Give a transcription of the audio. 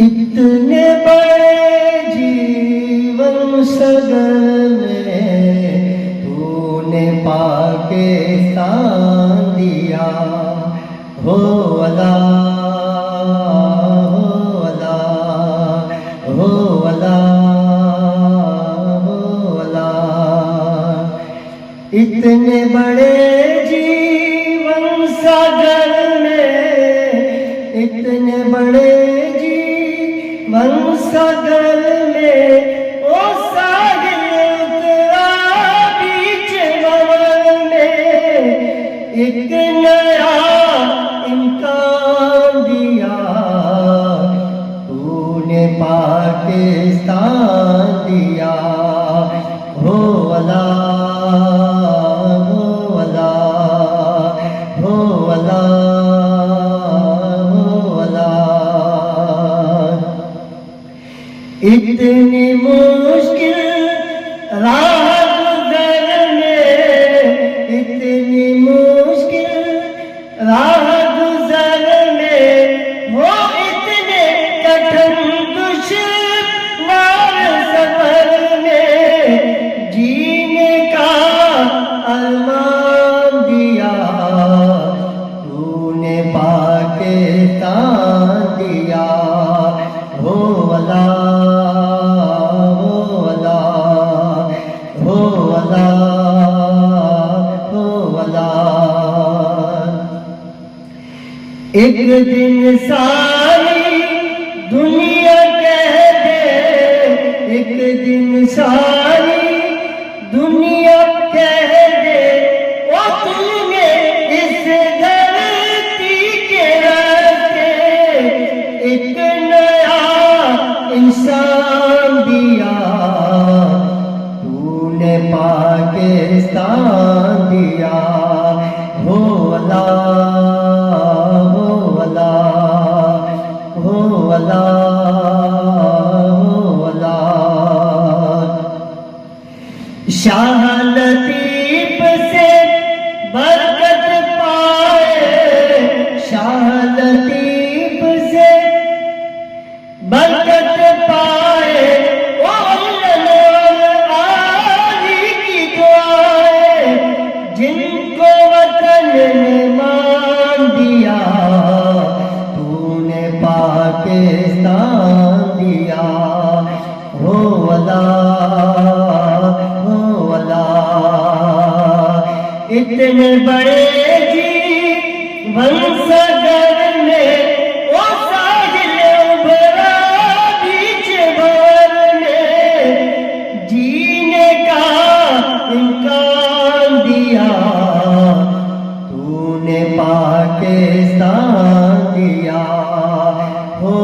اتنے بڑے جیون سگر میں تو نے پاکستان دیا ہو اللہ ہو اللہ ہو اللہ ہو اللہ اتنے بڑے جیون ساگر میں اتنے بڑے جیون ساگر میں او ساحل اترا بیچ بور میں ایک نیا امکان دیا تو نے پاکستان دیا ہو اللہ ہو اللہ ہو اللہ اتنی مشکل راہ گزرنے اتنی مشکل راہ گزرنے وہ اتنے کٹھن دشوار سفر میں جینے کا ارمان دیا تو نے پاکستان دیا ہو اللہ ایک دن ساری دنیا کہہ دے ایک دن ساری دنیا کہہ دے وہ تم نے اس دھرتی کے راستے ایک نیا انسان دیا تو نے پاکستان دیا ہو اللہ شاہ لطیف سے برکت پائے شاہ لطیف سے برکت پائے علی کی دعائیں جن کو وطن نے مان دیا تو نے پاکستان دیا ہو اللہ اتنے بڑے جیون ساگر میں وہ ساحل ابھرا بیچ بور میں جینے کا امکان دیا تو نے پاکستان دیا ہو